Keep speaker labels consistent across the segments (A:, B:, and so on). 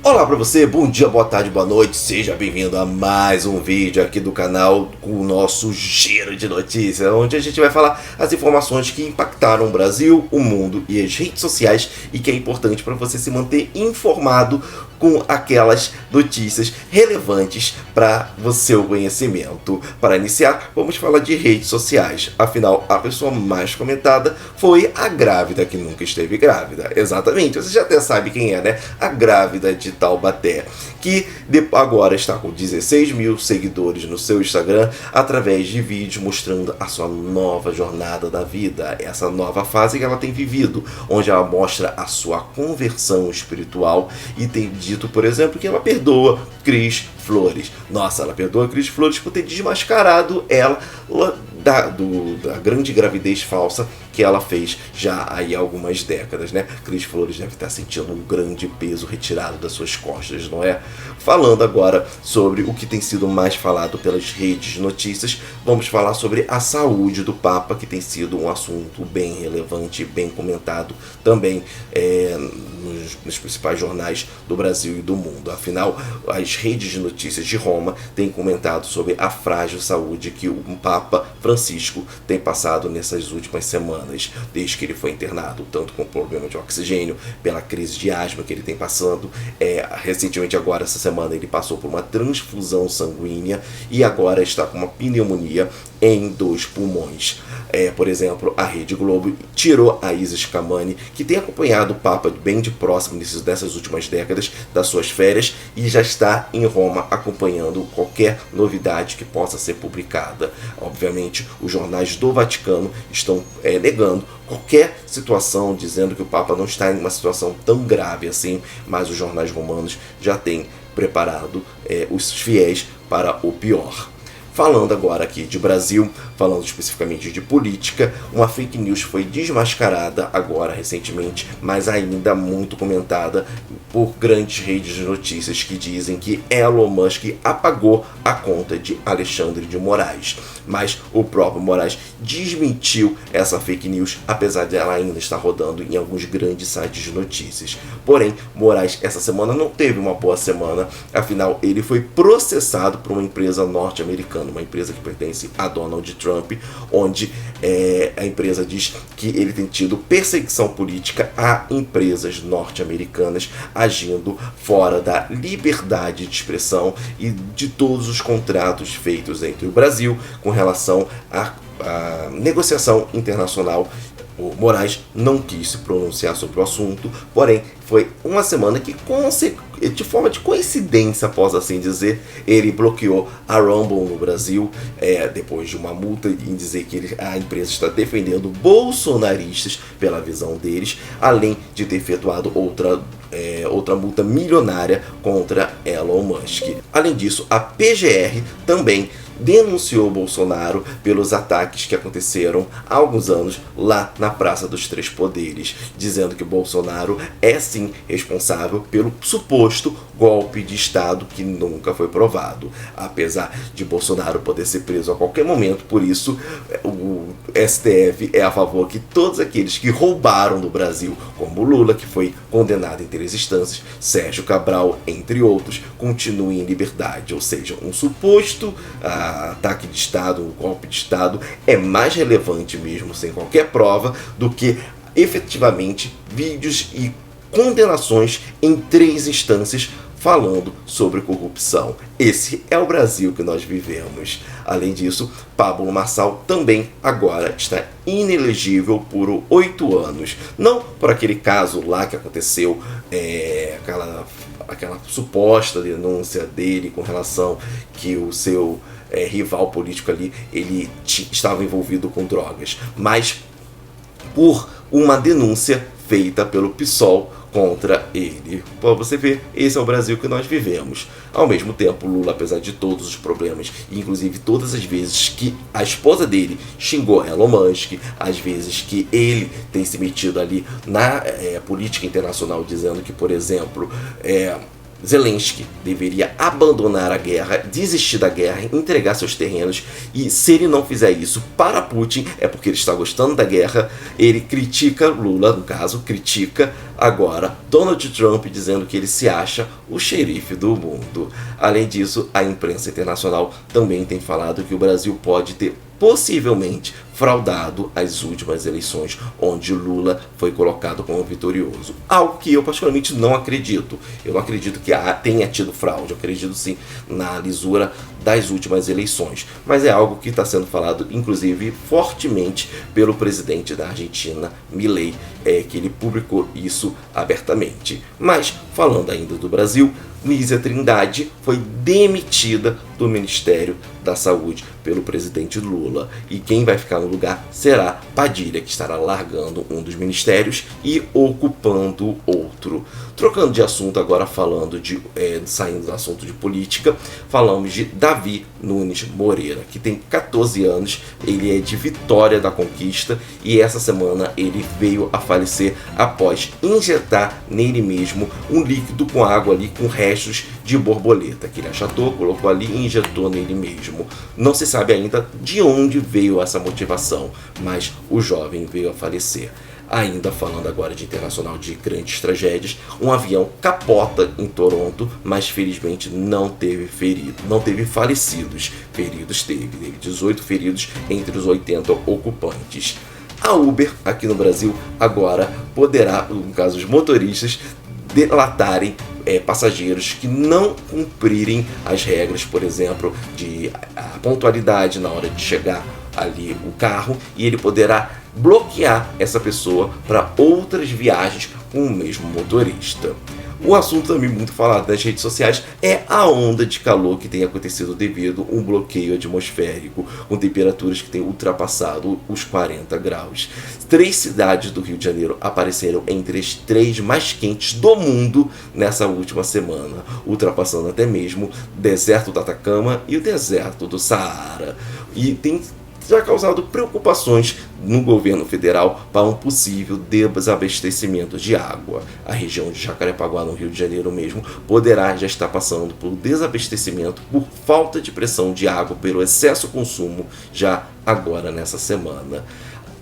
A: Olá pra você, bom dia, boa tarde, boa noite, seja bem-vindo a mais um vídeo aqui do canal com o nosso giro de notícias, onde a gente vai falar as informações que impactaram o Brasil, o mundo e as redes sociais e que é importante para você se manter informado com aquelas notícias relevantes para o seu conhecimento. Para iniciar, vamos falar de redes sociais. Afinal, a pessoa mais comentada foi a grávida que nunca esteve grávida. Exatamente, você já até sabe quem é, né? A grávida de Taubaté, que agora está com 16 mil seguidores no seu Instagram através de vídeos mostrando a sua nova jornada da vida, essa nova fase que ela tem vivido, onde ela mostra a sua conversão espiritual e tem dito, por exemplo, que ela perdoa Cris Flores. Nossa, ela perdoa Cris Flores por ter desmascarado ela da grande gravidez falsa que ela fez já aí há algumas décadas, né? Cris Flores deve estar sentindo um grande peso retirado das suas costas, não é? Falando agora sobre o que tem sido mais falado pelas redes de notícias, vamos falar sobre a saúde do Papa, que tem sido um assunto bem relevante, bem comentado também nos principais jornais do Brasil e do mundo. Afinal, as redes de notícias de Roma têm comentado sobre a frágil saúde que o Papa Francisco tem passado nessas últimas semanas, desde que ele foi internado, tanto com problema de oxigênio, pela crise de asma que ele tem passando. Recentemente, agora, essa semana, ele passou por uma transfusão sanguínea e agora está com uma pneumonia em 2 pulmões. Por exemplo, a Rede Globo tirou a Isis Kamani, que tem acompanhado o Papa bem de próximo dessas últimas décadas das suas férias e já está em Roma acompanhando qualquer novidade que possa ser publicada. Obviamente, os jornais do Vaticano estão negando qualquer situação, dizendo que o Papa não está em uma situação tão grave assim, mas os jornais romanos já têm preparado os fiéis para o pior. Falando agora aqui de Brasil, falando especificamente de política, uma fake news foi desmascarada agora recentemente, mas ainda muito comentada por grandes redes de notícias que dizem que Elon Musk apagou a conta de Alexandre de Moraes. Mas o próprio Moraes desmentiu essa fake news, apesar de ela ainda estar rodando em alguns grandes sites de notícias. Porém, Moraes essa semana não teve uma boa semana, afinal ele foi processado por uma empresa norte-americana, uma empresa que pertence a Donald Trump, onde a empresa diz que ele tem tido perseguição política a empresas norte-americanas agindo fora da liberdade de expressão e de todos os contratos feitos entre o Brasil com relação à negociação internacional. O Moraes não quis se pronunciar sobre o assunto, porém foi uma semana que, de forma de coincidência, posso assim dizer, ele bloqueou a Rumble no Brasil, depois de uma multa em dizer que a empresa está defendendo bolsonaristas pela visão deles, além de ter efetuado outra multa milionária contra Elon Musk. Além disso, a PGR também denunciou Bolsonaro pelos ataques que aconteceram há alguns anos lá na Praça dos Três Poderes, dizendo que Bolsonaro é sim responsável pelo suposto golpe de Estado que nunca foi provado, apesar de Bolsonaro poder ser preso a qualquer momento. Por isso o STF é a favor que todos aqueles que roubaram do Brasil, como Lula, que foi condenado em 3 instâncias, Sérgio Cabral, entre outros, continuem em liberdade. Ou seja, um suposto ataque de Estado, um golpe de Estado é mais relevante mesmo sem qualquer prova do que efetivamente vídeos e condenações em 3 instâncias falando sobre corrupção. Esse é o Brasil que nós vivemos. Além disso, Pablo Marçal também agora está inelegível por 8 anos. Não por aquele caso lá que aconteceu, aquela suposta denúncia dele com relação que o seu rival político ali, ele estava envolvido com drogas, mas por uma denúncia feita pelo PSOL contra ele. Para você ver, esse é o Brasil que nós vivemos. Ao mesmo tempo, Lula, apesar de todos os problemas, inclusive todas as vezes que a esposa dele xingou Elon Musk, às vezes que ele tem se metido ali na política internacional, dizendo que, por exemplo, Zelensky deveria abandonar a guerra, desistir da guerra, entregar seus terrenos, e se ele não fizer isso para Putin é porque ele está gostando da guerra. Ele critica Lula, no caso, critica agora Donald Trump, dizendo que ele se acha o xerife do mundo. Além disso, a imprensa internacional também tem falado que o Brasil pode ter possivelmente fraudado as últimas eleições, onde Lula foi colocado como vitorioso. Algo que eu particularmente não acredito. Eu não acredito que tenha tido fraude. Eu acredito sim na lisura das últimas eleições. Mas é algo que está sendo falado, inclusive, fortemente pelo presidente da Argentina, Milei, que ele publicou isso abertamente. Mas, falando ainda do Brasil, Nízia Trindade foi demitida do Ministério da Saúde pelo presidente Lula. E quem vai ficar no lugar será Padilha, que estará largando um dos ministérios e ocupando outro. Trocando de assunto agora, saindo do assunto de política, falamos de Davi Nunes Moreira, que tem 14 anos, ele é de Vitória da Conquista e essa semana ele veio a falecer após injetar nele mesmo um líquido com água ali com restos de borboleta, que ele achatou, colocou ali e injetou nele mesmo. Não se sabe ainda de onde veio essa motivação, mas o jovem veio a falecer. Ainda falando agora de internacional, de grandes tragédias, um avião capota em Toronto, mas felizmente não teve falecidos. Feridos teve 18 feridos entre os 80 ocupantes. A Uber, aqui no Brasil, agora poderá, no caso os motoristas, delatarem passageiros que não cumprirem as regras, por exemplo, de pontualidade na hora de chegar ali o carro, e ele poderá bloquear essa pessoa para outras viagens com o mesmo motorista. O assunto também muito falado nas redes sociais é a onda de calor que tem acontecido devido a um bloqueio atmosférico, com temperaturas que têm ultrapassado os 40 graus. 3 cidades do Rio de Janeiro apareceram entre as 3 mais quentes do mundo nessa última semana, ultrapassando até mesmo o deserto do Atacama e o deserto do Saara. E tem já causado preocupações no governo federal para um possível desabastecimento de água. A região de Jacarepaguá, no Rio de Janeiro mesmo, poderá já estar passando por desabastecimento por falta de pressão de água pelo excesso consumo já agora nessa semana.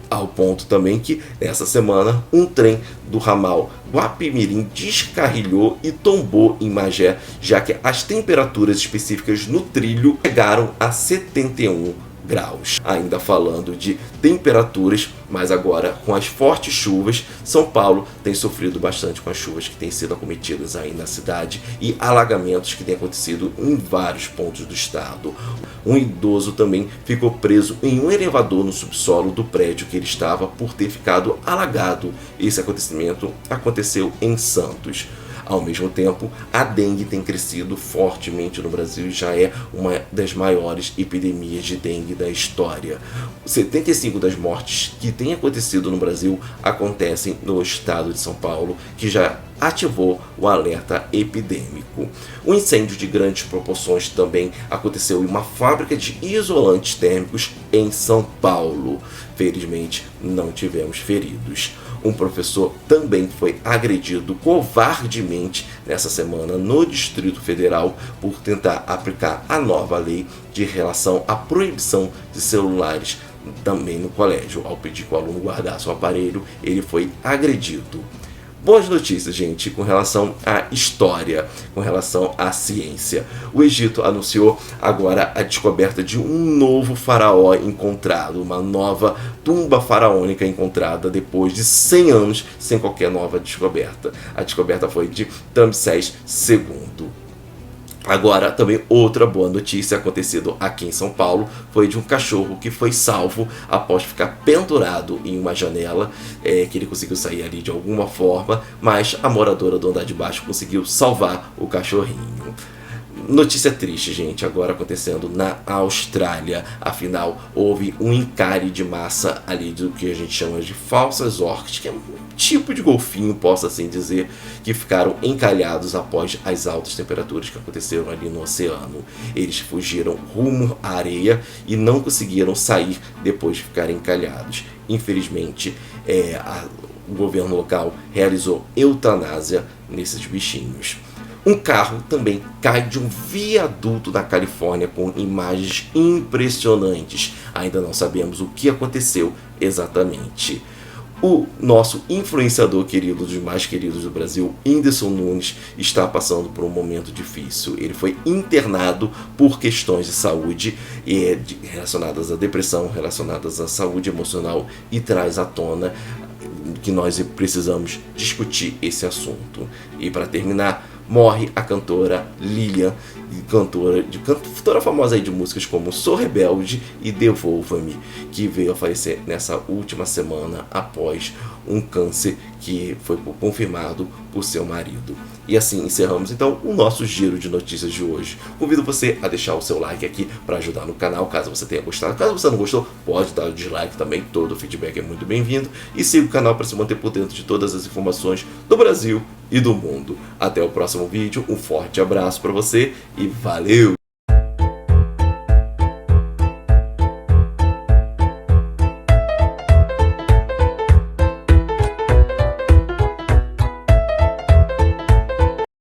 A: Ao ponto também que, nessa semana, um trem do ramal Guapimirim descarrilhou e tombou em Magé, já que as temperaturas específicas no trilho chegaram a 71 graus. Ainda falando de temperaturas, mas agora com as fortes chuvas, São Paulo tem sofrido bastante com as chuvas que têm sido acometidas aí na cidade e alagamentos que têm acontecido em vários pontos do estado. Um idoso também ficou preso em um elevador no subsolo do prédio que ele estava por ter ficado alagado. Esse acontecimento aconteceu em Santos. Ao mesmo tempo, a dengue tem crescido fortemente no Brasil e já é uma das maiores epidemias de dengue da história. 75 das mortes que têm acontecido no Brasil acontecem no estado de São Paulo, que já ativou o alerta epidêmico. Um incêndio de grandes proporções também aconteceu em uma fábrica de isolantes térmicos em São Paulo. Felizmente, não tivemos feridos. Um professor também foi agredido covardemente nessa semana no Distrito Federal por tentar aplicar a nova lei de relação à proibição de celulares também no colégio. Ao pedir que o aluno guardasse o aparelho, ele foi agredido. Boas notícias, gente, com relação à história, com relação à ciência. O Egito anunciou agora a descoberta de um novo faraó encontrado, uma nova tumba faraônica encontrada depois de 100 anos sem qualquer nova descoberta. A descoberta foi de Ramsés II. Agora, também outra boa notícia acontecendo aqui em São Paulo foi de um cachorro que foi salvo após ficar pendurado em uma janela, que ele conseguiu sair ali de alguma forma, mas a moradora do andar de baixo conseguiu salvar o cachorrinho. Notícia triste, gente, agora acontecendo na Austrália. Afinal, houve um encalhe de massa ali do que a gente chama de falsas orcas, que é um tipo de golfinho, posso assim dizer, que ficaram encalhados após as altas temperaturas que aconteceram ali no oceano. Eles fugiram rumo à areia e não conseguiram sair depois de ficarem encalhados. Infelizmente, o governo local realizou eutanásia nesses bichinhos. Um carro também cai de um viaduto na Califórnia com imagens impressionantes. Ainda não sabemos o que aconteceu exatamente. O nosso influenciador querido, dos mais queridos do Brasil, Whindersson Nunes, está passando por um momento difícil. Ele foi internado por questões de saúde relacionadas à depressão, relacionadas à saúde emocional, e traz à tona que nós precisamos discutir esse assunto. E para terminar, morre a cantora Lilian, cantora famosa aí de músicas como Sou Rebelde e Devolva-me, que veio a falecer nessa última semana após um câncer que foi confirmado por seu marido. E assim encerramos então o nosso giro de notícias de hoje. Convido você a deixar o seu like aqui para ajudar no canal, caso você tenha gostado. Caso você não gostou, pode dar o dislike também, todo o feedback é muito bem-vindo. E siga o canal para se manter por dentro de todas as informações do Brasil e do mundo. Até o próximo vídeo, um forte abraço para você e valeu!